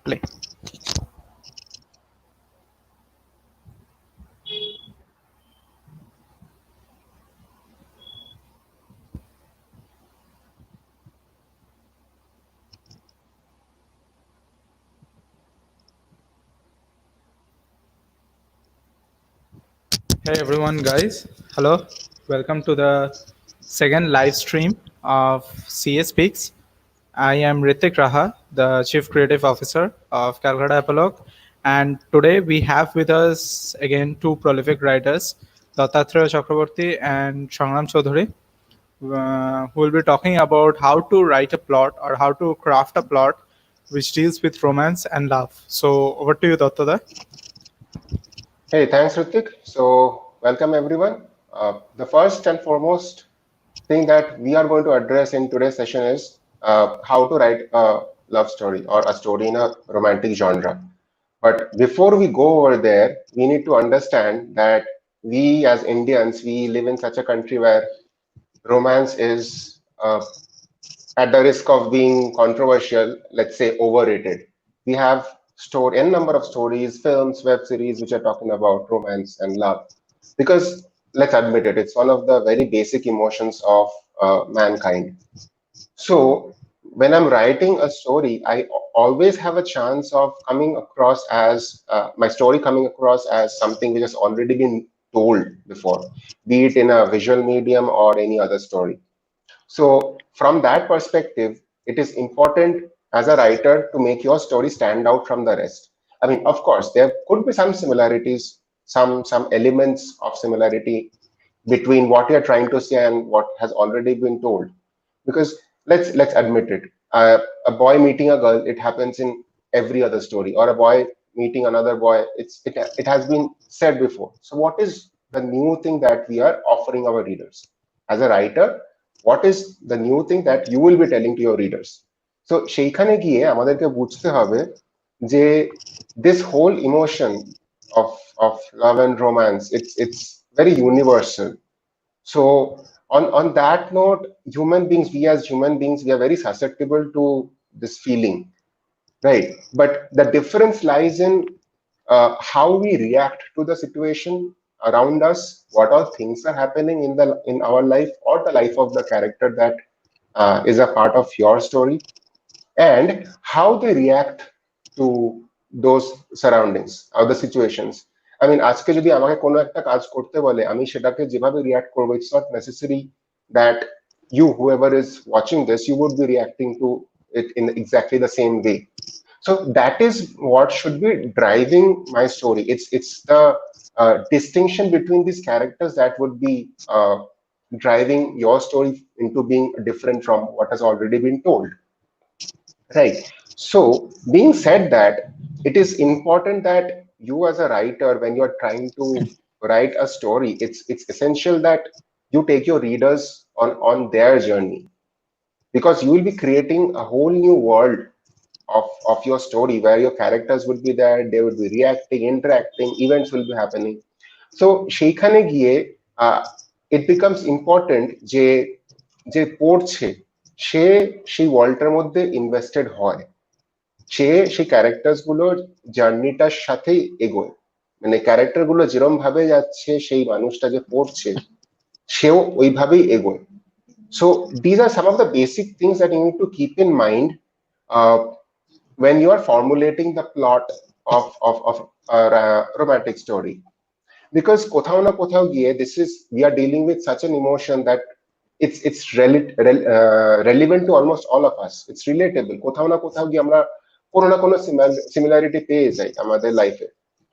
play. Hey everyone, guys. Hello. Welcome to the second live stream of CASpeaks. I am Ritik Raha, the Chief Creative Officer of Calcutta Apologue. And today we have with us again two prolific writers, Dattatreya Chakraborty and Sangram Chowdhury, who will be talking about how to write a plot or how to craft a plot which deals with romance and love. So over to you, Dattada. Hey, thanks, Ritik. So, welcome everyone. The first and foremost thing that we are going to address in today's session is how to write a love story or a story in a romantic genre. But before we go over there, we need to understand that we as Indians, we live in such a country where romance is at the risk of being controversial, let's say overrated. We have stored n number of stories, films, web series which are talking about romance and love. Because let's admit it, it's one of the very basic emotions of mankind. So when I'm writing a story, I always have a chance of coming across as my story coming across as something which has already been told before, be it in a visual medium or any other story. So from that perspective, it is important as a writer to make your story stand out from the rest. I mean, of course, there could be some similarities, some elements of similarity between what you're trying to say and what has already been told. Because let's admit it, a boy meeting a girl, it happens in every other story, or a boy meeting another boy, it has been said before. So what is the new thing that we are offering our readers? As a writer, what is the new thing that you will be telling to your readers? So সেইখানে গিয়ে আমাদেরকে বুঝতে হবে যে this whole emotion of of love and romance, it's very universal. So on that note, human beings, we as human beings, we are very susceptible to this feeling, right? But the difference lies in how we react to the situation around us, what all things are happening in our life or the life of the character that is a part of your story, and how they react to those surroundings or the situations. I mean, আজকে যদি আমাকে কোনো একটা কাজ করতে বলে, আমি সেটাকে যেভাবে রিয়াক্ট করবো, it's not necessary that you, whoever is watching this, you would be reacting to it in exactly the same way. So that is what should be driving my story. It's the distinction between these characters that would be driving your story into being different from what has already been told. Right. So being said that, it is important that you as a writer, when you're trying to write a story, it's essential that you take your readers on their journey, because you will be creating a whole new world of your story where your characters would be there, they would be reacting, interacting, events will be happening. So সেইখানে গিয়ে it becomes important যে যে পড়ছে সে সেই ওয়ার্ল্ডটার মধ্যে invested হয়, সে সেই characters গুলোর জার্নিটার সাথেই এগোয়, মানে ক্যারেক্টার গুলো যেরকম ভাবে যাচ্ছে সেই মানুষটা যে পড়ছে সেও ওইভাবেই এগোয়. So these are some of the basic things that you need to keep in mind when you are formulating the plot of a romantic story. Because কোথাও না কোথাও গিয়ে we are dealing with such an emotion that it's relevant to almost all of us. It's relatable. কোথাও না কোথাও গিয়ে আমরা কোনো না কোনো সিমিলারিটি পেয়ে যাই আমাদের লাইফে।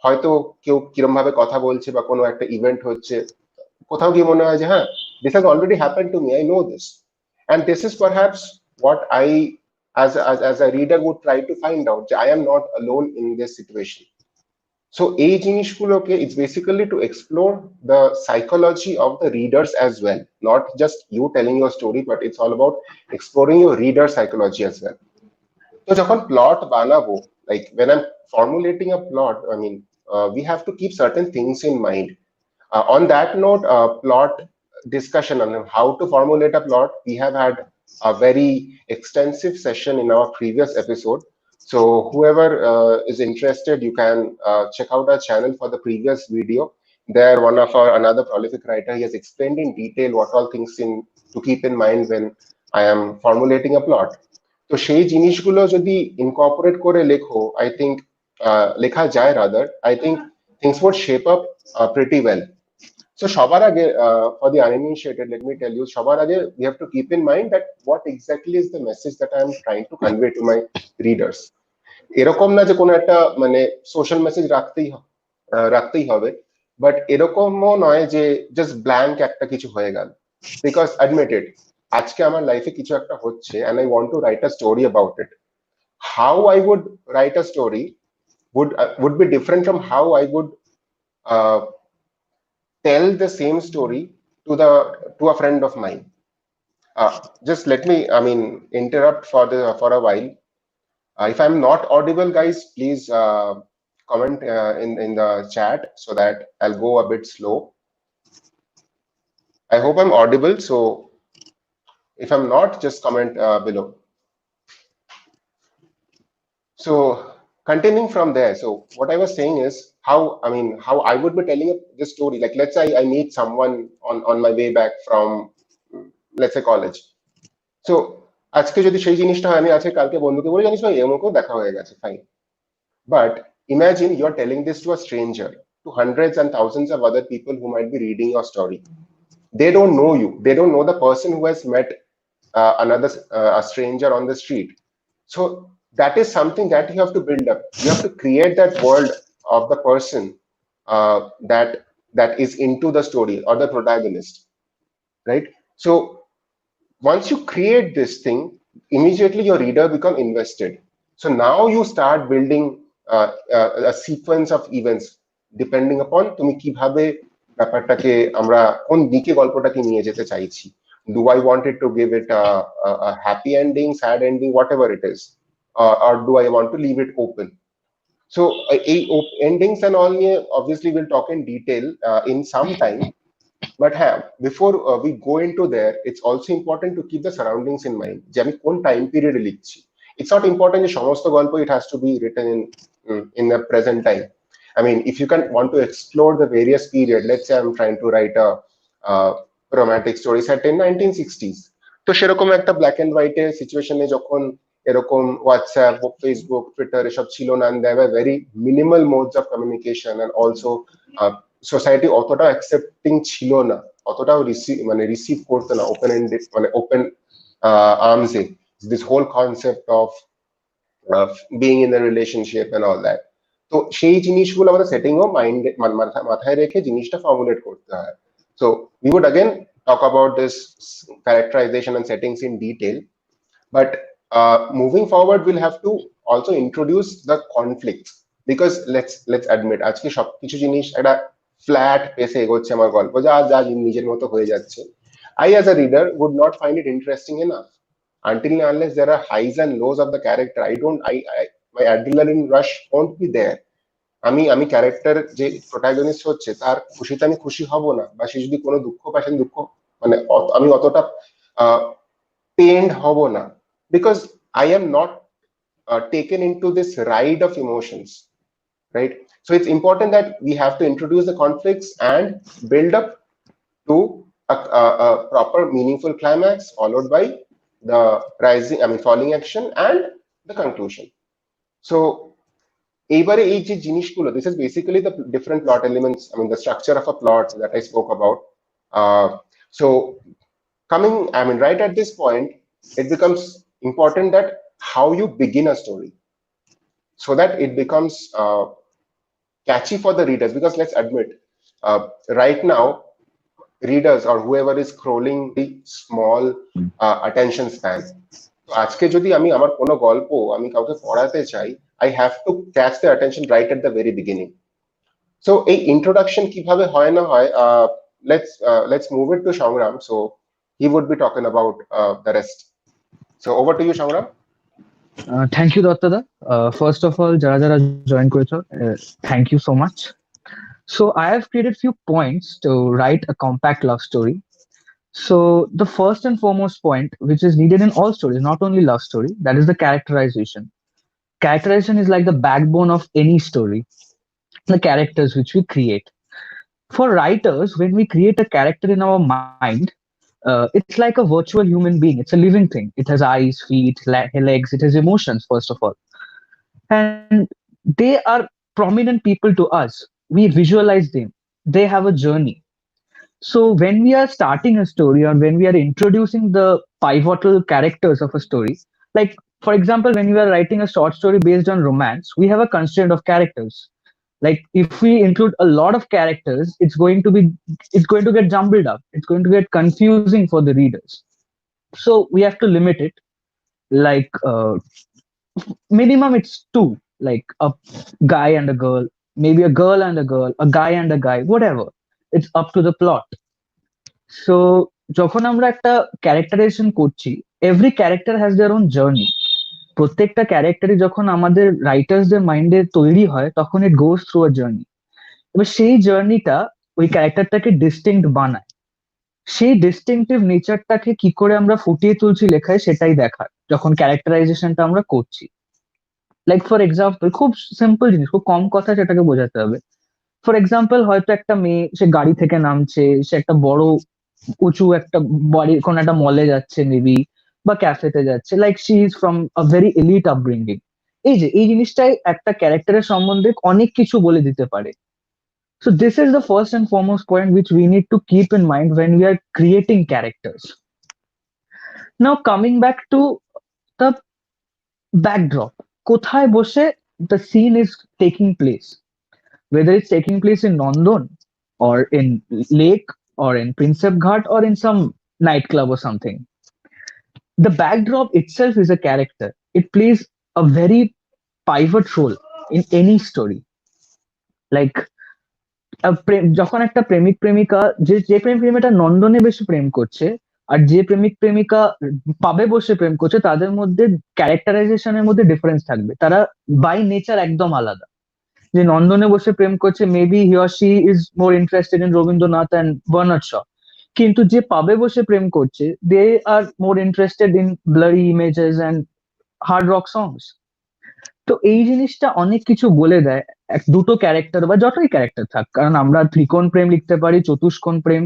হয়তো কেউ কিরম ভাবে কথা বলছে বা কোনো একটা ইভেন্ট হচ্ছে, কোথাও গিয়ে মনে হয় যে হ্যাঁ, this has already happened to me, I know this. And this is perhaps what I as a reader would try to find out, that I am not alone in this situation. So এই জিনিসগুলোকে, it's basically to explore the psychology of the readers as well, not just you telling your story, but it's all about exploring your reader psychology as well. So যখন plot বানাবো, like when I'm formulating a plot, I mean, we have to keep certain things in mind. On that note, plot discussion on how to formulate a plot, we have had a very extensive session in our previous episode. So whoever is interested, you can check out our channel for the previous video. There, one of our another prolific writer, he has explained in detail what all things in to keep in mind when I am formulating a plot. তো সেই জিনিসগুলো যদি incorporate করে লেখো, I think লেখা যায় rather, I think things would shape up pretty well. So সবার আগে, for the uninitiated, let me tell you, সবার আগে we have to keep in mind that what exactly is the message that I am trying to convey to my readers. এরকম না যে কোনো একটা মানে সোশ্যাল মেসেজ রাখতেই হবে, বাট এরকমও নয় যে জাস্ট ব্ল্যাঙ্ক একটা কিছু হয়ে গেল। বিকজ অ্যাডমিটেড, আজকে আমার লাইফে কিছু একটা হচ্ছে and I want to write a story about it. How I would write a story would be different from how I would uh, tell the same story to a friend of mine. Just let me, I mean, interrupt for a while. If I'm not audible, guys, please comment in the chat so that I'll go a bit slow. I hope I'm audible. So if I'm not, just comment below. So continuing from there, so what I was saying is how I would be telling this story. Like, let's say I meet someone on my way back from, let's say, college. So আজকে যদি সেই জিনিসটা হয়, আমি আজকে কালকে বন্ধুকে বলি, জানিস ভাই এমনও দেখা হয়ে গেছে, fine. But imagine you're telling this to a stranger, to hundreds and thousands of other people who might be reading your story. They don't know you. They don't know the person who has met a stranger on the street. So that is something that you have to build up. You have to create that world of the person that is into the story or the protagonist, right? So once you create this thing, immediately your reader become invested. So now you start building a sequence of events depending upon তুমি কিভাবে ব্যাপারটাকে আমরা কোন দিকে গল্পটাকে নিয়ে যেতে চাইছি. Do I want it to give it a happy ending, sad ending, whatever it is, or do I want to leave it open? So endings and all, obviously we'll talk in detail in some time. But before we go into there, it's also important to keep the surroundings in mind. যে আমি কোন time পিরিয়ডে লিখছি। It's not important যে সমস্ত গল্প it has to be written in the present time. I mean, if you can want to explore the various period, let's say I'm trying to write a romantic story set in 1960s. তো সেরকম একটা black and white এর সিচুয়েশনে যখন এরকম WhatsApp, Facebook, Twitter এসব ছিল না, and there were very minimal modes of communication, and also society অতটাও অ্যাকসেপ্টিং ছিল না, অতটাও রিসিভ করতো না ওপেন এন্ডেড, মানে ওপেন আর্মসে this whole concept of being in the relationship and all that. তো সেই জিনিসগুলো আমাদের সেটিংও মাথায় রেখে জিনিসটা ফর্মুলেট করতে হয়। So we would again talk about this characterization and settings in detail, but moving forward we'll have to also introduce the conflicts, because let's admit আজকে সবকিছু জিনিস একটা ফ্ল্যাট পেসে এগোচ্ছে, আমার গল্প যা যা নিজের মতো হয়ে যাচ্ছে। I as a reader would not find it interesting enough until and unless there are highs and lows of the character. My adrenaline rush won't be there. আমি ক্যারেক্টার যে প্রোটাগনিস্ট হচ্ছে তার খুশিতে আমি খুশি হব না, বা সে যদি কোনো দুঃখ পায় সেই দুঃখ মানে আমি অতটা পেইন্ড হব না, because I am not taken into this ride of emotions, right? So it's important that we have to introduce the conflicts and build up to a proper meaningful climax, followed by the falling action and the conclusion. So এইবারে এই যে জিনিসগুলো, this is basically the different plot elements, the structure of a plot that I spoke about. So right at this point, it becomes important that how you begin a story so that it becomes catchy for the readers, because let's admit right now readers or whoever is scrolling the small attention span. তো আজকে যদি আমি আমার কোনো গল্প আমি কাউকে পড়াতে চাই, I have to catch their attention right at the very beginning. So এই introduction কিভাবে হয় না হয়, let's move it to Sangram, so he would be talking about the rest. So over to you, Sangram. Thank you, Dattatreya. First of all, jara jara join করেছো, thank you so much. So I have created few points to write a compact love story. So the first and foremost point, which is needed in all stories, not only love story, that is the characterization. Characterization is like the backbone of any story, the characters which we create. For writers, when we create a character in our mind, it's like a virtual human being. It's a living thing. It has eyes, feet, legs. It has emotions, first of all. And they are prominent people to us. We visualize them. They have a journey. So when we are starting a story or when we are introducing the pivotal characters of a story, like for example, when you are writing a short story based on romance, we have a constraint of characters. Like if we include a lot of characters, it's going to get jumbled up. It's going to get confusing for the readers. So we have to limit it. Like minimum it's two, like a guy and a girl, maybe a girl and a girl, a guy and a guy, whatever. It's up to the plot. So যখন আমরা একটা characterisation করছি, every character has their own journey. প্রত্যেকটা ক্যারেক্টারই যখন আমাদের রাইটার্সদের মাইন্ডে তৈরি হয় তখন ইট গোজ থ্রু আ জার্নি। এবার সেই জার্নিটা ওই ক্যারেক্টারটাকে ডিস্টিংক্ট বানায়। সেই ডিস্টিংটিভ নেচারটাকে কি করে আমরা ফুটিয়ে তুলছি লেখায় সেটাই দেখার, যখন ক্যারেক্টারাইজেশনটা আমরা করছি। লাইক ফর এক্সাম্পল, খুব সিম্পল জিনিস, খুব কম কথা সেটাকে বোঝাতে হবে। ফর এক্সাম্পল, হয়তো একটা মেয়ে সে গাড়ি থেকে নামছে, সে একটা বড় উঁচু একটা বাড়ি কোন একটা মলে যাচ্ছে মেবি, বা ক্যাফেতে যাচ্ছে, like she is from a very elite upbringing. এই জিনিসটাই একটা ক্যারেক্টারের সম্বন্ধে অনেক কিছু বলে দিতে পারে। So this is the first and foremost point which we need to keep in mind when we are creating characters. Now coming back to the backdrop, কোথায় বসে the scene is taking place, whether it's taking place in London or in lake or in Prinsep Ghat or in some nightclub or something. The backdrop itself is a character. It plays a very pivot role in any story. Like যখন একটা প্রেমিক প্রেমিকা, যে প্রেমিক প্রেমিকা নন্দনে বেশি প্রেম করছে আর যে প্রেমিক প্রেমিকা পাবে বসে প্রেম করছে, তাদের মধ্যে ক্যারেক্টারাইজেশনের মধ্যে ডিফারেন্স থাকবে। তারা বাই নেচার একদম আলাদা। যে নন্দনে বসে প্রেম করছে, maybe he or she is more interested in Rabindranath and Bernard Shaw. কিন্তু যে পাবে বসে প্রেম করছে, they are more interested in blurry images and hard rock songs. তো এই জিনিসটা অনেক কিছু বলে দেয় দুটো ক্যারেক্টার বা যতই ক্যারেক্টার থাক, কারণ আমরা ত্রিকোণ প্রেম লিখতে পারি, চতুষ্কোণ প্রেম,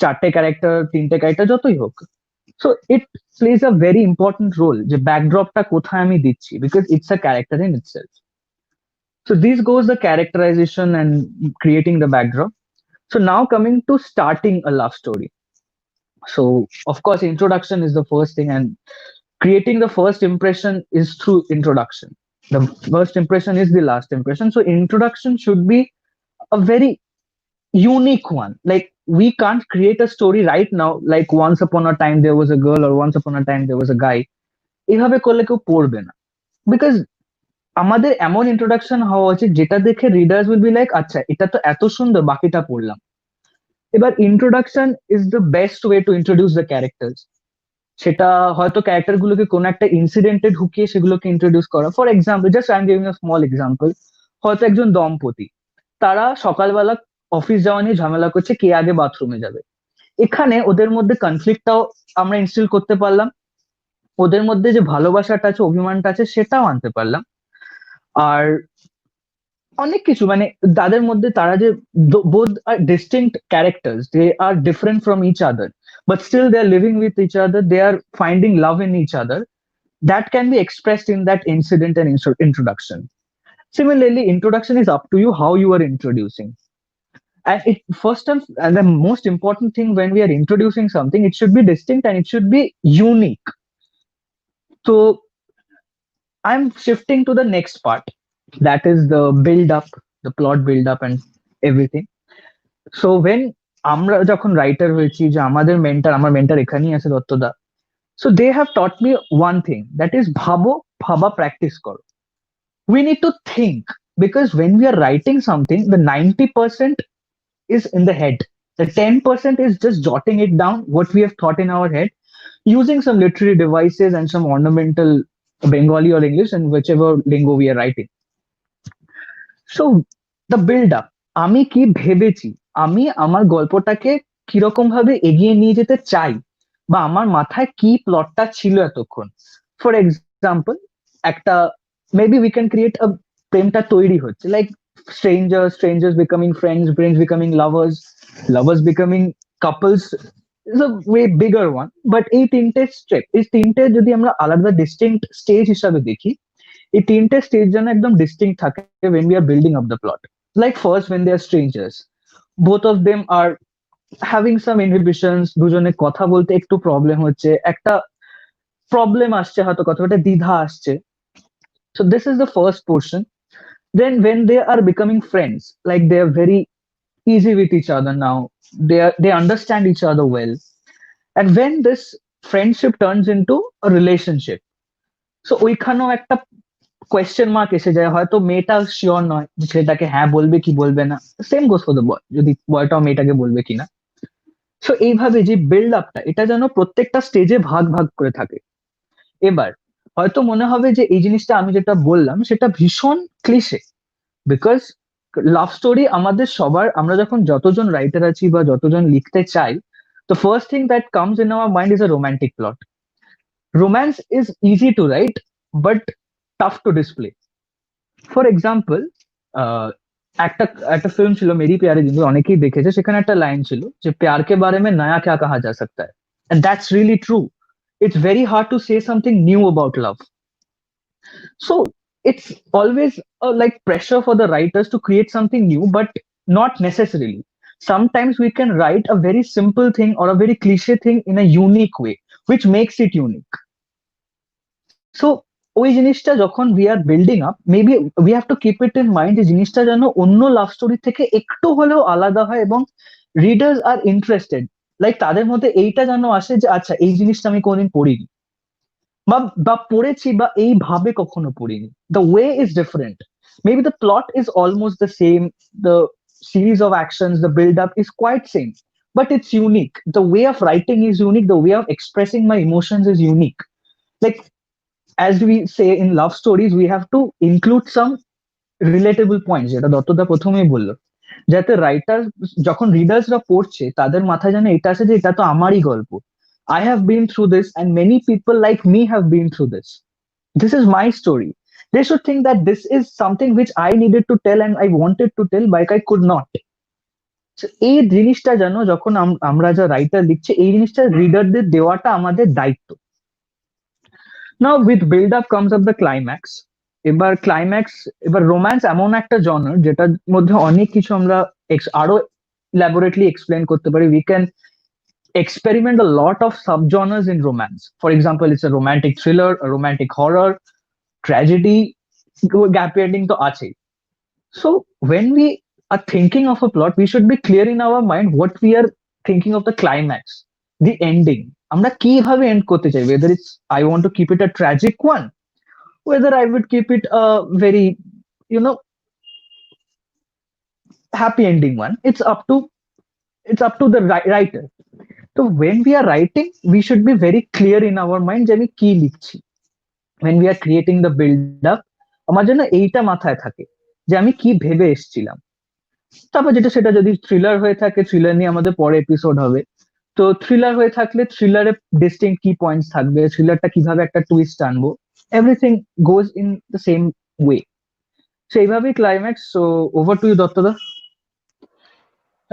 চারটে ক্যারেক্টার, তিনটে ক্যারেক্টার, যতই হোক। So it plays a very important role যে ব্যাকড্রপটা কোথায় আমি দিচ্ছি, because it's a character in itself. So this goes the characterization and creating the backdrop. So now coming to starting a love story. So of course introduction is the first thing, and creating the first impression is through introduction. The first impression is the last impression. So introduction should be a very unique one. Like we can't create a story right now like once upon a time there was a girl or once upon a time there was a guy. এভাবে করলে কেউ পড়বে না, because আমাদের এমন introduction হওয়া উচিত যেটা দেখে রিডার্স উইল বি লাইক, আচ্ছা এটা তো এত সুন্দর, বাকিটা পড়লাম। এবার introduction is the best way to introduce the characters. সেটা হয়তো ক্যারেক্টার গুলোকে কোনো একটা ইনসিডেন্টে ঢুকিয়ে সেগুলোকে ইন্ট্রোডিউস করা। For example, just I am giving a small example, হয়তো একজন দম্পতি, তারা সকালবেলা অফিস যাওয়া নিয়ে ঝামেলা করছে কে আগে বাথরুমে যাবে। এখানে ওদের মধ্যে কনফ্লিক্টটাও আমরা ইনস্টিল করতে পারলাম, ওদের মধ্যে যে ভালোবাসাটা আছে, অভিমানটা আছে, সেটাও আনতে পারলাম। আর অনেক কিছু, মানে তাদের মধ্যে তারা যে both are distinct characters, they are different from each other, but still they are living with each other, they are finding love in each other. That can be expressed in that incident and introduction. Similarly, introduction is up to you how you are introducing. And it first and the most important thing, when we are introducing something, it should be distinct and it should be unique. So I'm shifting to the next part, that is the build up, the plot build up and everything. So when আমরা যখন writer হয়েছি, যে আমাদের mentor, আমার mentor এখানেই আছে দত্তদা, so they have taught me one thing, that is ভাবা practice করো। We need to think, because when we are writing something, the 90% is in the head, the 10% is just jotting it down what we have thought in our head using some literary devices and some ornamental Bengali or English and whichever lingo we are writing. So the build up, আমি কি ভেবেছি, আমি আমার গল্পটাকে কিরকম ভাবে এগিয়ে নিয়ে যেতে চাই, বা আমার মাথায় কি প্লটটা ছিল এতক্ষণ। ফর এক্সাম্পল, একটা maybe we can create a premta toiri hoche, like strangers becoming friends becoming lovers becoming couples is a way bigger one. But এই তিনটে স্টেপ, এই তিনটে যদি আমরা আলাদা ডিস্টিংক্ট স্টেজ হিসাবে দেখি, এই তিনটে স্টেজ যেন একদম ডিস্টিংক্ট থাকে when we are building up the plot. Like first, when they are strangers, both of them are having some inhibitions, দুজনে কথা বলতে একটু প্রবলেম হচ্ছে, একটা প্রবলেম আসছে, হয়তো কথা একটা দ্বিধা আসছে. So this is the first portion. Then when they are becoming friends, like they are very easy with each other now, they understand each other well. And when this friendship turns into a relationship, so ওইখানেও একটা question mark এসে যায়, হয়তো মেয়েটা sure নয় যে ছেলেটাকে হ্যাঁ বলবে কি বলবে না, same goes for the boy, যদি বয়টাও মেয়েটাকে বলবে কিনা. সো এইভাবে যে বিল্ড আপটা, এটা যেন প্রত্যেকটা স্টেজে ভাগ ভাগ করে থাকে. এবার হয়তো মনে হবে যে এই জিনিসটা আমি যেটা বললাম সেটা ভীষণ ক্লিশে, বিকজ লাভ স্টোরি আমাদের সবার, আমরা যখন যতজন রাইটার আছি বা যতজন লিখতে চাই, the first thing that comes in our mind is a romantic plot. Romance is easy to write but tough to display. For example, আহ, একটা একটা ফিল্ম ছিল মেরি প্যারি জিন্দগি, অনেকেই দেখেছে, সেখানে একটা লাইন ছিল যে প্যার কে বারে মে নয়া क्या कहा जा सकता है, and that's really true. It's very hard to say something new about love. So it's always like pressure for the writers to create something new, but not necessarily. Sometimes we can write a very simple thing or a very cliche thing in a unique way, which makes it unique. So ওই জিনিসটা যখন we are building up, maybe we have to keep it in mind যে জিনিসটা যেন অন্য love story থেকে একটু হলেও আলাদা হয় এবং রিডার্স আর ইন্টারেস্টেড, লাইক তাদের মধ্যে এইটা যেন আসে যে আচ্ছা এই জিনিসটা আমি কোনোদিন পড়িনি বা বা পড়েছি বা এইভাবে কখনো পড়িনি. The way is different. Maybe the plot is almost the same, the series of actions, the build up is quite same, but it's unique. The way of writing is unique, the way of expressing my emotions is unique. Like as we say in love stories, we have to include some relatable points, যেটা দত্তদা প্রথমেই বললো, যাতে writer যখন রিডার্সরা পড়ছে তাদের মাথায় যেন এটা আসে যে এটা তো আমারই গল্প, I have been through this and many people like me have been through this. This is my story. They should think that this is something which I needed to tell and I wanted to tell but I could not. So এই জিনিসটা যেন যখন আমরা যা writer লিখছি, এই জিনিসটা রিডারদের দেওয়াটা আমাদের দায়িত্ব. Now with build up comes up the climax. এবার রোম্যান্স এমন একটা জনর যেটার মধ্যে অনেক কিছু আমরা আরো elaborately explain করতে পারি. We can experiment a lot of subgenres in romance. For example, it's a romantic thriller, a romantic horror, tragedy, gap ending to ache. So when we are thinking of a plot, we should be clear in our mind what we are thinking of the climax, the ending. আমরা কিভাবে end করতে চাই, whether it's I want to keep it a tragic one, whether I would keep it a very, you know, happy ending one. It's up to the writer. So when we are writing, we should be very clear in our mind যে আমি কি লিখছি. When we are creating the build up, আমার যেন এইটা মাথায় থাকে যে আমি কি ভেবে এসেছিলাম. তারপর যেটা সেটা যদি থ্রিলার হয়ে থাকে, থ্রিলার নিয়ে আমাদের পরে এপিসোড হবে. তো থ্রিলার হয়ে থাকলে থ্রিলারে ডিস্টিংক্ট কি পয়েন্টস থাকবে, থ্রিলারটা কিভাবে একটা টুইস্ট আনবো, everything goes in the same way. So এইভাবেই climax. So over to you দত্তদা.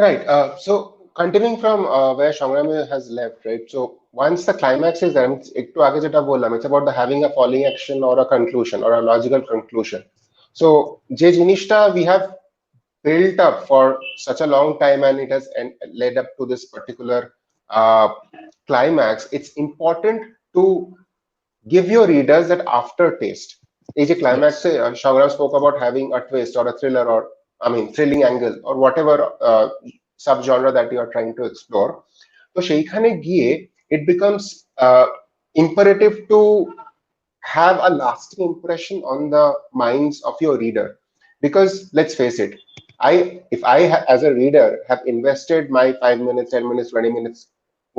Right. So continuing from where Sangram has left, right? So once the climax is there, একটু আগে যেটা বললাম, it's about the having a falling action or a conclusion or a logical conclusion. So যে জিনিসটা we have built up for such a long time and it has led up to this particular climax, it's important to give your readers that aftertaste. এই যে climax Sangram spoke about having a twist or a thriller or thrilling angle or whatever subgenre that you are trying to explore. তো সেইখানে গিয়ে it becomes imperative to have a lasting impression on the minds of your reader, because let's face it, if I as a reader have invested my 5 minutes, 10 minutes, 20 minutes,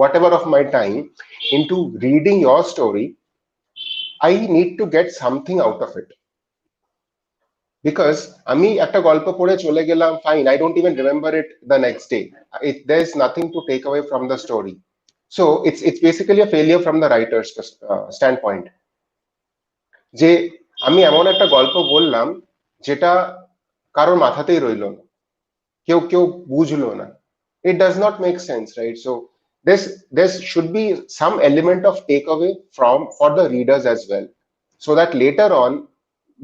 whatever of my time into reading your story, I need to get something out of it. Because আমি একটা গল্প পড়ে চলে গেলাম, fine, I don't even remember it the next day. There's nothing to take away from the story. So it's basically a failure from the writer's standpoint. যে আমি এমন একটা গল্প বললাম যেটা কারোর মাথাতেই রইলো না, কেউ কেউ বুঝলো না, it does not make sense, right? So this should be some element of takeaway from for the readers as well, so that later on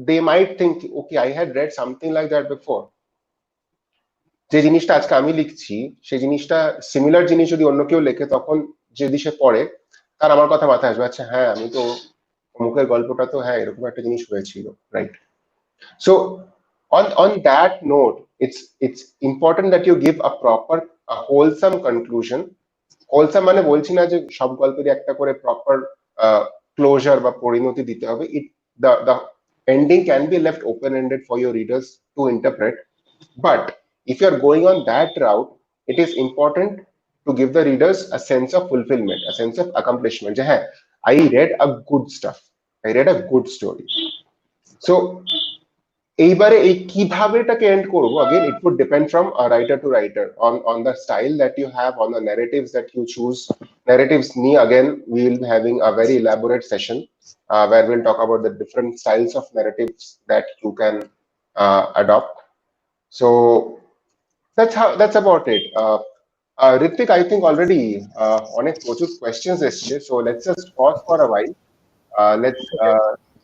they might think, okay, I had read something like that before. যে জিনিসটা আজকে আমি লিখছি সেই জিনিসটা similar জিনিস যদি অন্য কেউ লেখে, তখন যদি সে পড়ে তার আমার কথা মাথায় আসবে, আচ্ছা হ্যাঁ আমি তো অমুকের গল্পটা তো হ্যাঁ এরকম একটা জিনিস হয়েছিল, right? So on that note, it's important that you give a proper, a wholesome conclusion. Wholesome মানে বলছি না যে সব গল্পেরই একটা করে প্রপার ক্লোজার বা পরিণতি দিতে হবে। The ending can be left open ended for your readers to interpret, but if you are going on that route, it is important to give the readers a sense of fulfillment, a sense of accomplishment. যে হ্যাঁ, I read a good stuff, I read a good story. So এইবারে এই কিভাবে এটাকে and করব, again it would depend from a writer to writer, on the style that you have, on the narratives that you choose. Narratives me, again we will be having a very elaborate session where we'll talk about the different styles of narratives that you can adopt. So that's about it. Ritik, I think already অনেক প্রচুর questions এসছে, so let's just pause for a while. Let's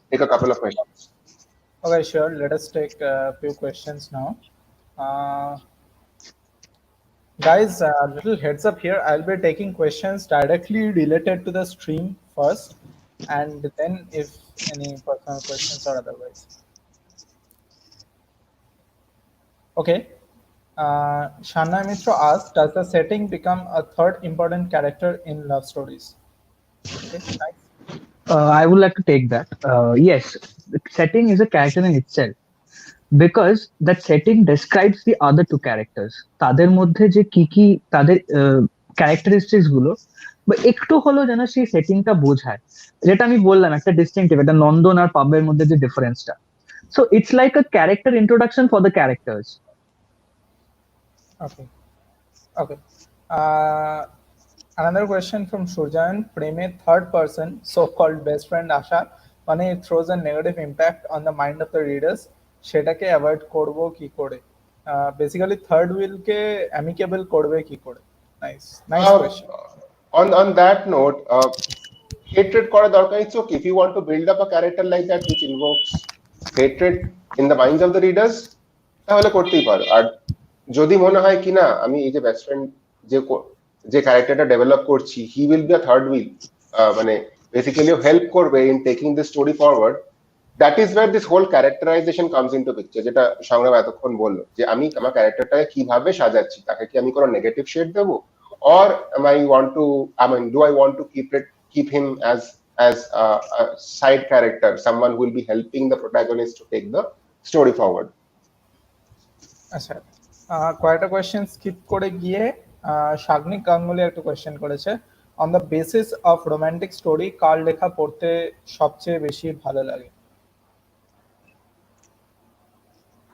take a couple of questions. Okay, sure. Let us take a few questions now. Guys, little heads up here. I'll be taking questions directly related to the stream first, and then if any personal questions or otherwise. Okay. Sannoy Mitra asks, does the setting become a third important character in love stories? Okay, nice. I would like to take that. Yes, the setting is a character in itself because that setting describes the other two characters. তাদের মধ্যে যে কি কি তাদের characteristics গুলো বা একটু হলো যেন সেই সেটিংটা বোঝায়, যেটা আমি বললাম একটা ডিস্টিংটিভ, একটা নন্দন আর পাবের মধ্যে যে ডিফারেন্সটা। So it's like a character introduction for the characters. Okay. Okay. Another question from Surjan. Preme third person, so-called best friend Asha, when it throws a negative impact on the mind of the readers, সেটাকে avoid করব কি করে? Basically third wheel কে amicable করবে কি করে? Nice question. On that note, hatred করা দরকার, it's okay if you want to build up a character like that which invokes hatred in the minds of the readers, তাহলে করতেই পারো। আর যদি মনে হয় কি না আমি এই যে বেস্ট ফ্রেন্ড যে ক্যারেক্টারটা ডেভেলপ করছি, he will be a third wheel, মানে বেসিক্যালি হেল্প করবে in taking this story forward, that is where this whole characterization comes into picture, যেটা সংগ্রাম এতক্ষণ বললো যে আমি আমার ক্যারেক্টারটাকে কিভাবে সাজাচ্ছি, তাকে কি আমি কোনো নেগেটিভ শেড দেবো, or am I want to, I mean, do I want to keep him as a side character, someone who will be helping the protagonist to take the story forward. আচ্ছা, কয়েকটা question skip করে গিয়ে শাগনিক গাঙ্গুলি একটা question করেছে, on the basis of romantic story কার লেখা পড়তে সবচেয়ে বেশি ভালো লাগে?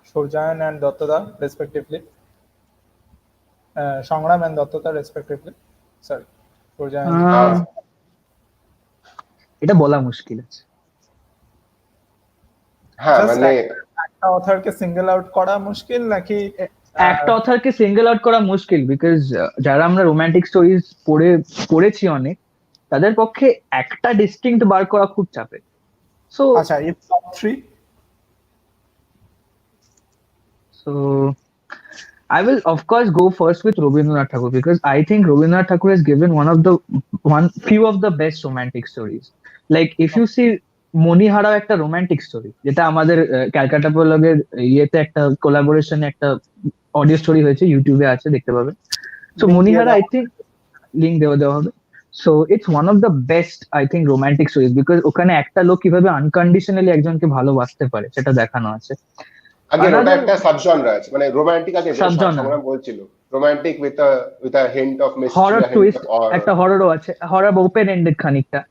সুরজায়ন অ্যান্ড দত্তদা রেসপেক্টিভলি, সংগ্রাম অ্যান্ড দত্তদা রেসপেক্টিভলি, সরি সুরজায়ন। এটা বলা মুশকিল আছে। হ্যাঁ, মানে একটা অথরকে সিঙ্গেল আউট করা মুশকিল নাকি একটা অথরকে সিঙ্গেল আউট করা মুশকিল, বিকজ যারা আমরা রোমান্টিক স্টোরিজ পড়েছি অনেক, তাদের পক্ষে একটা ডিস্টিংক্ট বার করা খুব চাপের। সো আচ্ছা, এই top 3, so I will of course go first with Rabindranath Tagore, because I think Rabindranath Tagore has given few of the best romantic stories. Like if you see মণিহারাও একটা রোমান্টিক স্টোরি, যেটা আমাদের ক্যালকাটা প্রলগের ইয়েতে একটা কোলাবোরেশনে একটা audio story হয়েছে, ইউটিউবে আছে, দেখতে পাবেন। সো মণিহারা আই থিঙ্ক লিঙ্ক দেওয়া হবে। So it's one of the best I think romantic stories, because ওখানে একটা লোক কিভাবে আনকন্ডিশনালি একজনকে ভালোবাসতে পারে সেটা দেখানো আছে। again ওটা একটা সাবজনরা আছে, মানে রোমান্টিক আগে সংগ্রাম বলছিল, romantic with a hint of mystery, horror twist, একটা হররও আছে, হরর ওপেন এন্ডেড খানিকটা।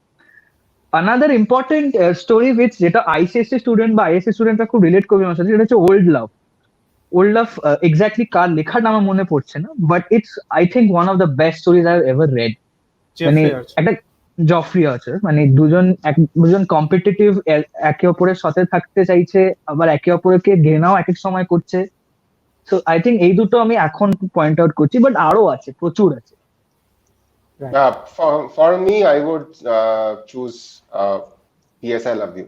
another important story which যেটা আইসিএসসি স্টুডেন্ট বা আইএসসি স্টুডেন্টরা খুব রিলেট করবে আমার সাথে, সেটা হচ্ছে ওল্ড লাভ। এক্স্যাক্টলি কার লেখাটা আমার মনে পড়ছে না, but it's I think one of the best stories I have ever red. মানে একটা জফরি আছে, মানে দুজন কম্পিটিটিভ, একে অপরের সাথে থাকতে চাইছে, আবার একে অপরকে ঘেনাও এক এক সময় করছে। সো আই থিঙ্ক এই দুটো আমি এখন পয়েন্ট আউট করছি, বাট আরো আছে, প্রচুর আছে। Right. For me, I would choose P.S. I Love You.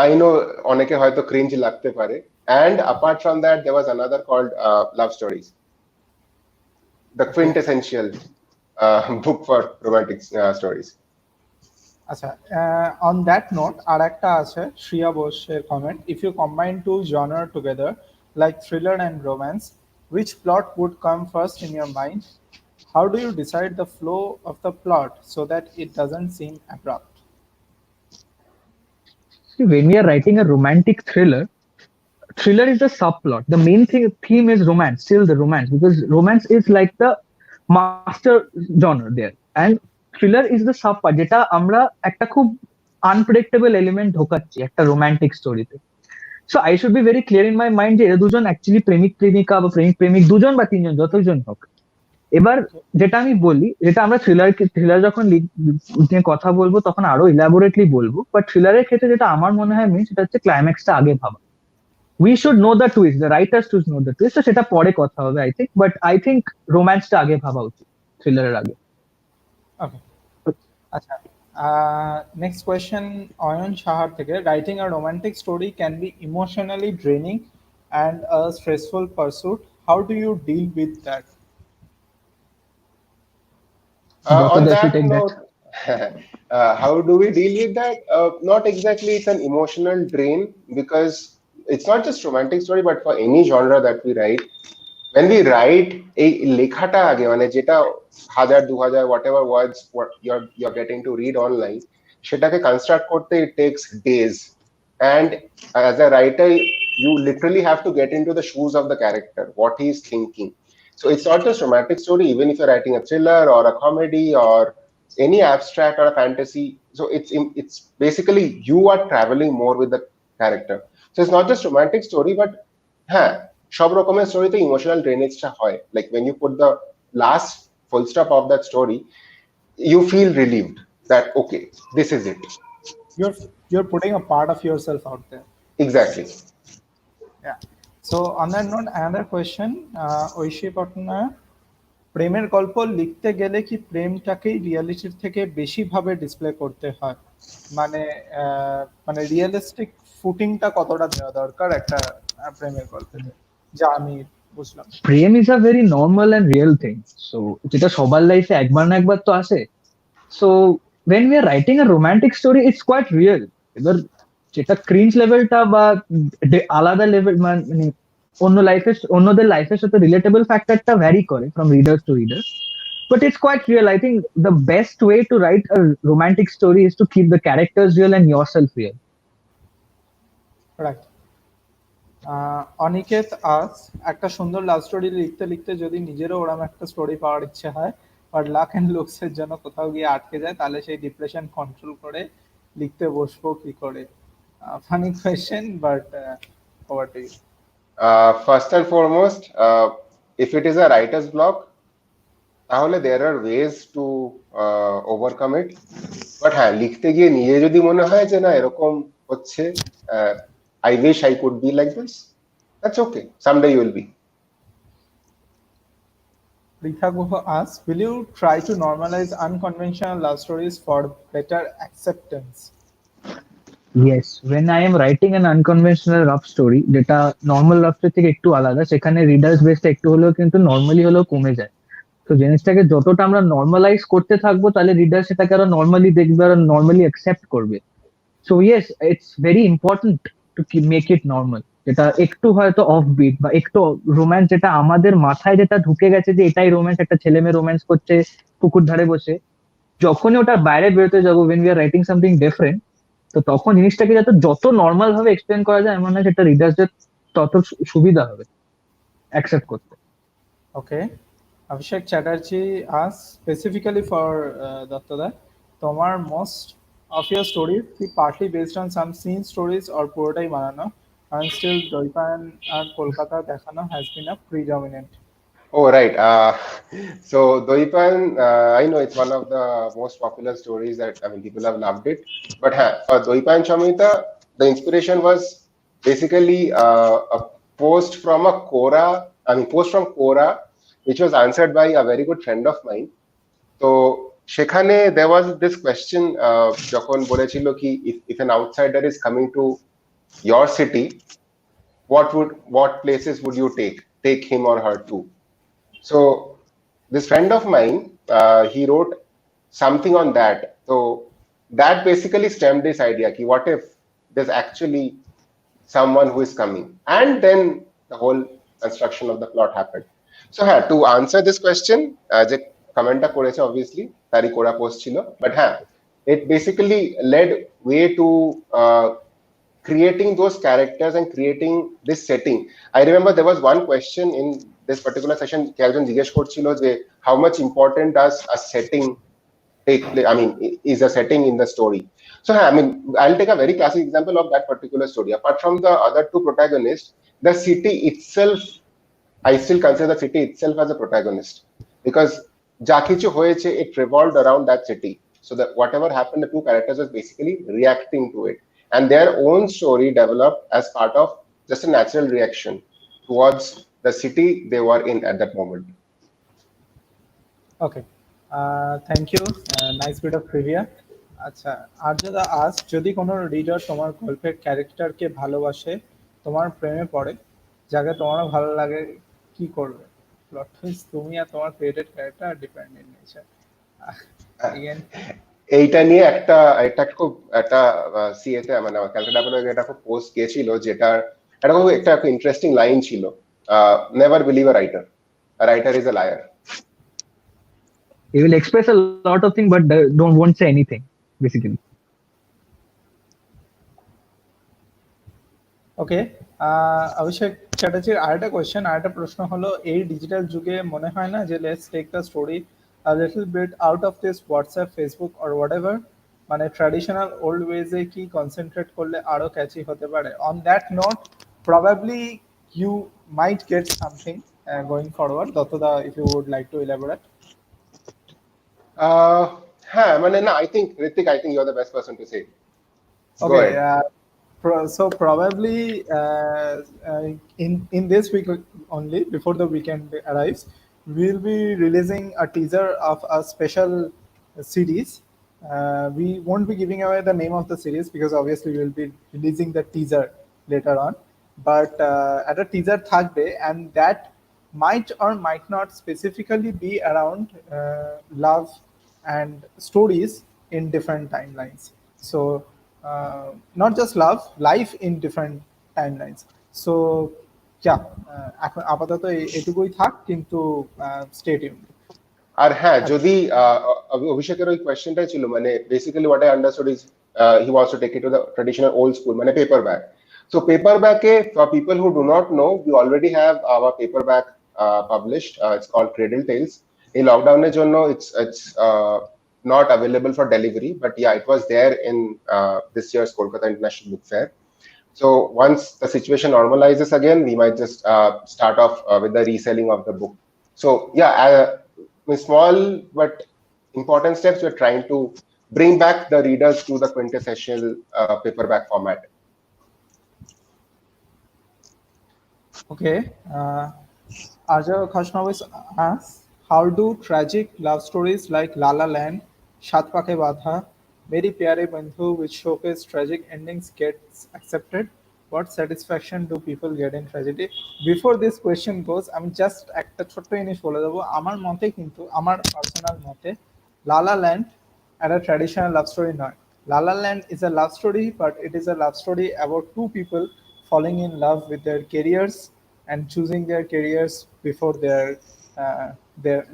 I know অনেকে হয়তো ক্রিঞ্জ লাগতে পারে, and apart from that there was another called Love Stories, the Okay. quintessential book for romantic stories. আচ্ছা, on that note আর একটা আছে শ্রিয়া বোসের comment, if you combine two genre together like thriller and romance, which plot would come first in your mind? How do you decide the flow of the plot so that it doesn't seem abrupt? See, when we are writing a romantic thriller is the subplot. The main theme is romance, still the romance, because romance is like the master genre there, and thriller is the sub part, যেটা আমরা একটা খুব unpredictable element ঢোকাচ্ছি একটা romantic স্টোরিতে। So I should be very clear in my mind যে এরা দুজন actually প্রেমিক প্রেমিকা বা প্রেমিক প্রেমিক, দুজন বা তিনজন, যতজন হোক। এবার যেটা আমি বলি, যেটা আমরা থ্রিলার যখন নিয়ে কথা বলবো তখন আরো ইলাবোরেটলি বলবো, বাট থ্রিলারের ক্ষেত্রে যেটা আমার মনে হয় মেন, সেটা হচ্ছে ক্লাইম্যাক্সটা আগে ভাবা। We should know the twist, the writers to know the twist, তো সেটা পরে কথা হবে I think, but I think রোম্যান্সটা আগে ভাবা উচিত থ্রিলারের আগে। Okay. আচ্ছা, next question অয়ন সাহার থেকে, writing a romantic story can be emotionally draining and a stressful pursuit. How do you deal with that? Dr. On Dash, you that take that. note, how do we deal with that? Not exactly it's an emotional drain, because it's not just romantic story, but for any genre that we write, when we write এই লেখাটা আগে, মানে যেটা 1000 2000 whatever words what you're getting to read online, সেটাকে construct করতে it takes days, and as a writer you literally have to get into the shoes of the character, what he is thinking. So it's not just romantic story, even if you're writing a thriller or a comedy or any abstract or a fantasy. So it's basically you are traveling more with the character. So it's not just romantic story, but হ্যাঁ, সব রকমের স্টোরিতে emotional ড্রেনেজটা হয়, like when you put the last full stop of that story, you feel relieved that okay, this is it. You're you're putting a part of yourself out there. Exactly. Yeah. So on that note, another question, Oishi Patnaik, প্রেমের গল্প লিখতে গেলে কি প্রেমটাকেই রিয়েলিটির থেকে বেশি ভাবে display করতে হয়? মানে মানে রিয়েলিস্টিক ফুটিংটা কতটা দেওয়া দরকার একটা প্রেমের গল্পে, যা আমি বুঝলাম। প্রেম is a very normal and real thing, so যেটা সবার লাইফে একবার না একবার তো আসে। So when we are writing a romantic story, it's quite real. এবার যেটা ক্রিঞ্জ লেভেলটা বা আলাদা লেভেল, মানে অন্যদের লাইফের সাথে রিলেটেবল ফ্যাক্টরটা ভ্যারি করে from readers to readers, but it's quite real. I think the best way to write a romantic story is to keep the characters real and yourself real. Right. Aniket আস, একটা সুন্দর love story লিখতে লিখতে যদি নিজেরও ওরকম একটা স্টোরি পাওয়ার ইচ্ছে হয়, বাট লাক অ্যান্ড লুকসের জন্য কোথাও গিয়ে আটকে যায়, তাহলে সেই ডিপ্রেশন কন্ট্রোল করে লিখতে বসবো কি করে? Funny question, but over to you. First and foremost, if it is a writer's block, তাহলে there are ways to overcome it. But হ্যাঁ, লিখতে গিয়ে নিজে যদি মনে হয় যে না এরকম হচ্ছে, I wish I could be like this, that's okay, someday you will be. Pritha Guha asks, will you try to normalize unconventional love stories for better acceptance? Yes, when I am writing an unconventional love story, যেটা normal love story থেকে একটু আলাদা, সেখানে readers বেসটা একটু হলেও কিন্তু normally হলেও কমে যায়। তো জিনিসটাকে যতটা আমরা নর্মালাইজ করতে থাকবো, তাহলে রিডার সেটাকে আরো নর্মালি দেখবে আর নর্মালি অ্যাকসেপ্ট করবে। So yes, it's very important to make it normal, যেটা একটু হয়তো অফ বিট বা একটু রোম্যান্স, যেটা আমাদের মাথায় যেটা ঢুকে গেছে যে এটাই রোম্যান্স, একটা ছেলে মেয়ে রোম্যান্স করছে পুকুর ধারে বসে, যখনই ওটার বাইরে বেরোতে যাবো, when we are writing something different, তো তখন জিনিসটাকে যাতে যত নর্মাল ভাবে এক্সপ্লেন করা যায়, আমার মনে হয় সেটা রিডার্সদের তত সুবিধা হবে অ্যাকসেপ্ট করতে। Okay. Abhishek Chatterjee asks, specifically for Dattatreya, তোমার most of your stories কি partly based on some scene stories or পুরোটাই বানানো, and still জয়পান আর কলকাতা দেখানো has been a predominant? Oh, right. So Doipan, I know it's one of the most popular stories that I mean people have loved it. But for Doipan Chamita, the inspiration was basically a post from a Quora, I mean post from Quora, which was answered by a very good friend of mine. তো সেখানে there was this question যখন বলেছিল কি if an outsider is coming to your city, what places would you take him or her to? So this friend of mine, he wrote something on that. So that basically stemmed this idea: ki what if there's actually someone who is coming, and then the whole construction of the plot happened. So to answer this question, যে কমেন্টটা করেছে obviously তারই করা post ছিল, but it basically led way to creating those characters and creating this setting. I remember there was one question in this particular session, একজন জিজ্ঞেস করছিল যে how much important does a setting take place, I mean is a setting in the story. So I mean I'll take a very classic example of that particular story. Apart from the other two protagonists, the city itself, I still consider the city itself as a protagonist, because যা কিছু হয়েছে it revolved around that city. So that whatever happened, the two characters was basically reacting to it, and their own story developed as part of just a natural reaction towards the city they were in at that moment. Okay, thank you. Nice bit of trivia. আচ্ছা, আর্যদা আজ যদি কোনো reader তোমার গল্পের ক্যারেক্টারকে ভালোবাসে, তোমার প্রেমে পড়ে, যাকে তোমারও ভালো লাগে, কি করবে? প্লট টুইস্ট, তুমি আর তোমার created character depend in nature. Again এইটা নিয়ে একটা একটা খুব একটা সিএতে মানে ক্যালকাটা অ্যাপোলগে একটা খুব পোস্ট গেছিল, যেটার একটা খুব একটা ইন্টারেস্টিং লাইন ছিল, never believe a writer is a liar. He will express a lot of things, but won't say anything, basically. ওকে, অভিষেক চ্যাটার্জির আরেকটা কোয়েশ্চেন, আরেকটা প্রশ্ন হলো, এই ডিজিটাল যুগে মনে হয় না যে let's take the story a little bit out of this WhatsApp, Facebook or whatever, মানে ট্র্যাডিশনাল ওল্ড ওয়েজে কি কনসেন্ট্রেট করলে আরো ক্যাচি হতে পারে? On that note, probably you might get something going forward. দত্তদা, if you would like to elaborate. মানে না, I think Ritik, I think you're the best person to say. Go Okay, ahead. so probably in this week only, before the weekend arrives, we'll be releasing a teaser of a special series. We won't be giving away the name of the series because obviously we'll be releasing the teaser later on. But at a teaser থাকবে, and that might or might not specifically be around love and stories in different timelines. So not just love, life in different timelines. So yeah, এখন আপাতত এটুকুই থাক, কিন্তু stay tuned. আর যদি অভিষেকের ওই কোয়েশ্চেনটাই ছিল, মানে basically what I understood is he wants to take it to the traditional old school, মানে পেপারব্যাক। সো পেপারব্যাকে, for people who do not know, we already have our paperback published, it's called Cradle Tales. এই লকডাউনের জন্য it's not available for delivery, but yeah, it was there in this year's Kolkata International Book Fair. So once the situation normalizes again, we might just start off with the reselling of the book. So yeah, with small but important steps, we're trying to bring back the readers to the quintessential paperback format. Okay, Arja Khashnavis asks, how do tragic love stories like La La Land, Shat Pakhe Badha, Meri Pyare Bandhu, which showcase tragic endings, gets accepted? What satisfaction do people get in tragedy? Before this question goes, আমি just একটা ছোট্ট জিনিস বলে দেবো। আমার মতে, কিন্তু আমার পার্সোনাল মতে, লা লা ল্যান্ড একটা ট্র্যাডিশনাল লাভ স্টোরি নয়। La La Land is a love story, but it is a love story about two people falling in love with their careers and choosing their careers before their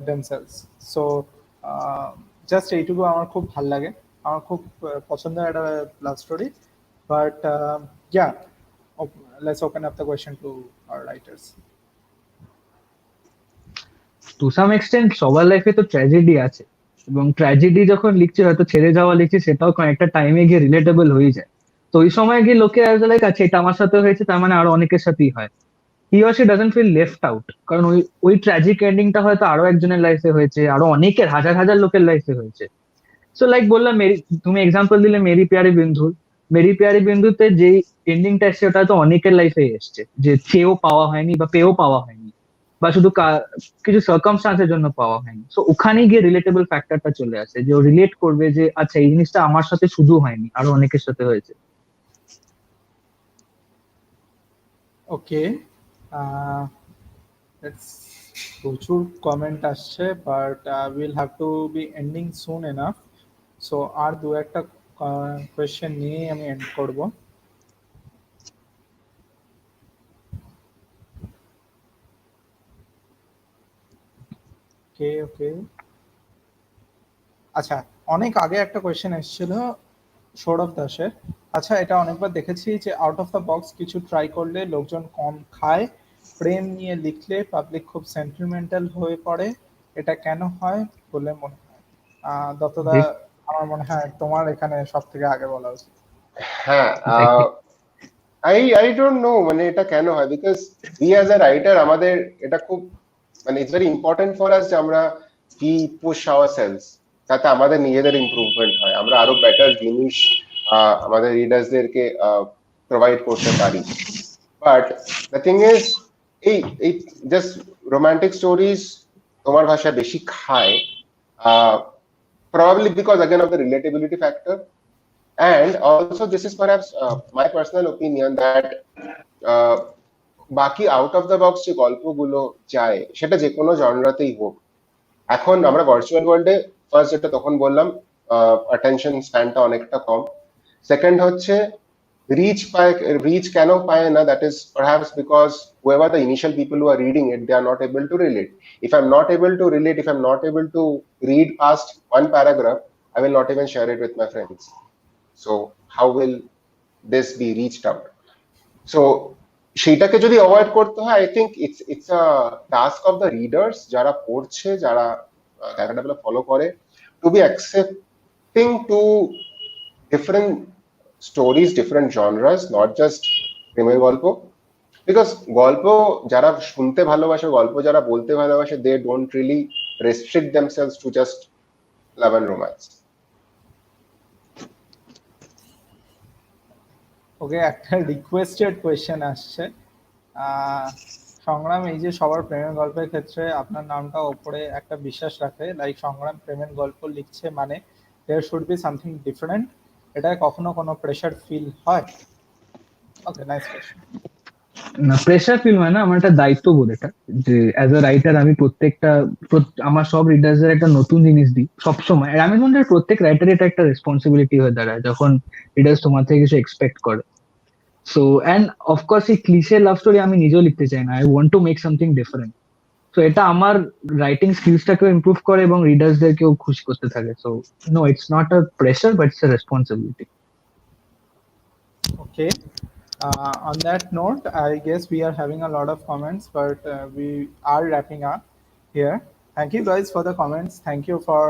themselves. So just এইটুকু আমার খুব ভাল লাগে, আমার খুব পছন্দের একটা love story. But yeah, let's open up the question to our writers. To some extent সবার লাইফে তো ট্র্যাজেডি আছে, এবং ট্র্যাজেডি যখন লিখছে, হয়তো ছেড়ে যাওয়া লিখছে, সেটাও কয়েকটা টাইমে গিয়ে রিলেটেবল হয়ে যায়। তো ওই সময় গিয়ে লোকে আসবে লাইক, আচ্ছা এটা আমার সাথে হয়েছে, তার মানে আরো অনেকের সাথেই হয়। he or she doesn't feel left out, কারণ ওই ট্র্যাজিক এন্ডিংটা হয়তো আরো একজনের লাইফে হয়েছে, আরো অনেকের হাজার হাজার লোকের লাইফে হয়েছে। সো লাইক বললাম, তুমি এক্সাম্পল দিলে মেরি প্যারি বিন্ধু, মেরি প্যারি বিন্ধুতে যে এন্ডিংটা এসছে ওটা তো অনেকের লাইফে এসছে, যে চেয়েও পাওয়া হয়নি বা পেয়েও পাওয়া হয়নি, বা শুধু কিছু সার্কামস্টান্সের জন্য পাওয়া হয়নি। সো ওখানে গিয়ে রিলেটেবল ফ্যাক্টরটা চলে আসে, যে ও রিলেট করবে যে আচ্ছা এই জিনিসটা আমার সাথে শুধু হয়নি, আরো অনেকের সাথে হয়েছে। ওকে, প্রচুর কমেন্ট আসছে, but will have to be ending soon enough. So আর দু একটা কোয়েশ্চেন নিয়েই আমি এন্ড করব। ওকে ওকে, আচ্ছা, অনেক আগে একটা কোয়েশ্চেন এসেছিল সৌরভ দাসের। আচ্ছা, এটা অনেকবার দেখেছি যে আউট অফ দ্য বক্স কিছু ট্রাই করলে লোকজন কম খায়, প্রেম নিয়ে লিখলে পাবলিক খুব সেন্টিমেন্টাল হয়ে পড়ে, এটা কেন হয় বলে মনে হয়? দত্তদা, আমার মনে হয় তোমার এখানে সব থেকে আগে বলা উচিত। হ্যাঁ, আই ডোন্ট নো মানে এটা কেন হয়, because we as a writer আমাদের এটা খুব মানে it's very important for us যে আমরা কি পুশ আওয়ারসেলস, যাতে আমাদের নিজেদের ইমপ্রুভমেন্ট হয়, আমরা আরো বেটার জিনিস আমাদের রিডার্সদেরকে প্রোভাইড করতে পারি। বাট দ্য থিং ইজ, এই এই জাস্ট রোমান্টিক স্টোরিজ তোমার ভাষা বেশি খায়, probably because again of the relatability factor, and also this is perhaps my personal opinion that বাকি আউট অফ দ্য বক্স যে গল্পগুলো যায় সেটা যে কোনো জনরাতেই হোক, এখন আমরা ভার্চুয়াল ওয়ার্ল্ডে ফার্স্ট যেটা তখন বললাম অ্যাটেনশন স্প্যানটা অনেকটা কম। সেকেন্ড হচ্ছে রিচ কেন পায় না, that is perhaps because whoever the initial people who are reading it, they are not able to relate. If I'm not able to relate, if I'm not able to read past one paragraph, I will not even share it with my friends. So how will this be reached out? So সেটাকে যদি avoid করতে হয়, I think it's a task of the readers, যারা পড়ছে, যারা Calcutta follow করে, to be accepting to different stories, different genres, not just প্রেমের গল্প। বিকজ গল্প যারা শুনতে ভালোবাসে, গল্প যারা বলতে ভালোবাসে, they don't really restrict themselves to just love and romance. Okay, একটা রিকোয়েস্টেড কোয়েশ্চেন আসছে। সংগ্রাম, এই যে সবার প্রেমের গল্পের ক্ষেত্রে আপনার নামটা ওপরে একটা বিশ্বাস রাখে, লাইক সংগ্রাম প্রেমের গল্প লিখছে মানে there should be something different, এটা কখনো কোনো প্রেশার ফিল হয়? Okay, nice question. না, প্রেশার ফিল হয় না, আমার একটা দায়িত্ববোধ এটা, যে অ্যাজ আ রাইটার আমি আমার সব রিডার্সদের একটা নতুন জিনিস দিই সবসময়। আর আমি মনে হয় প্রত্যেক রাইটার এটা একটা রেসপন্সিবিলিটি হয়ে দাঁড়ায় যখন রিডার্স তোমার থেকে কিছু এক্সপেক্ট করে। সো অ্যান্ড অফকোর্স এই ক্লিশে লাভ স্টোরি আমি নিজেও লিখতে চাই না, I want to make something different. তো এটা আমার রাইটিং স্কিলসটাকেও ইমপ্রুভ করে এবং রিডার্সদেরকেও খুশি করতে থাকে। So no, it's not a pressure but it's a responsibility. Okay. On that note, I guess we are having a lot of comments, but we are wrapping up here. Thank you guys for the comments. Thank you for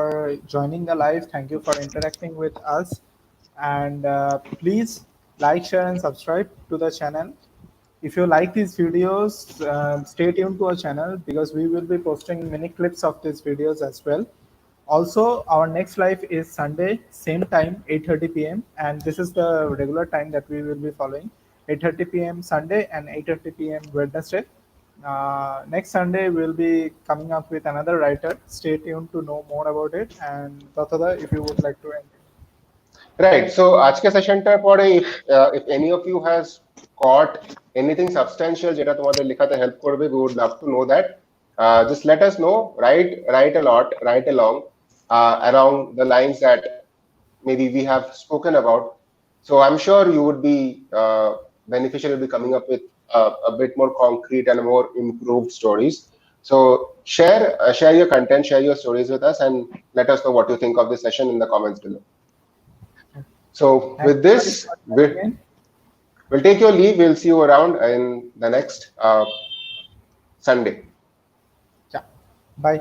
joining the live. Thank you for interacting with us. And please like, share, and subscribe to the channel. If you like these videos, stay tuned to our channel because we will be posting mini clips of these videos as well. Also, our next live is Sunday, same time, 8:30 p.m. And this is the regular time that we will be following, 8:30 p.m. Sunday and 8:30 p.m. Wednesday. Next Sunday, we'll be coming up with another writer. Stay tuned to know more about it. And Datada, if you would like to end. Right. So আজকে সেশনটার পরে if any of you has caught anything substantial যেটা তোমাদের লেখাতে help করবে, we would love to know that. Just let us know. Write a lot, write along along the lines that maybe we have spoken about. So I'm sure you would be beneficial, will be coming up with a bit more concrete and more improved stories. So share your content, share your stories with us, and let us know what you think of this session in the comments below. So with this, we'll take your leave. We'll see you around in the next Sunday. Yeah. Bye.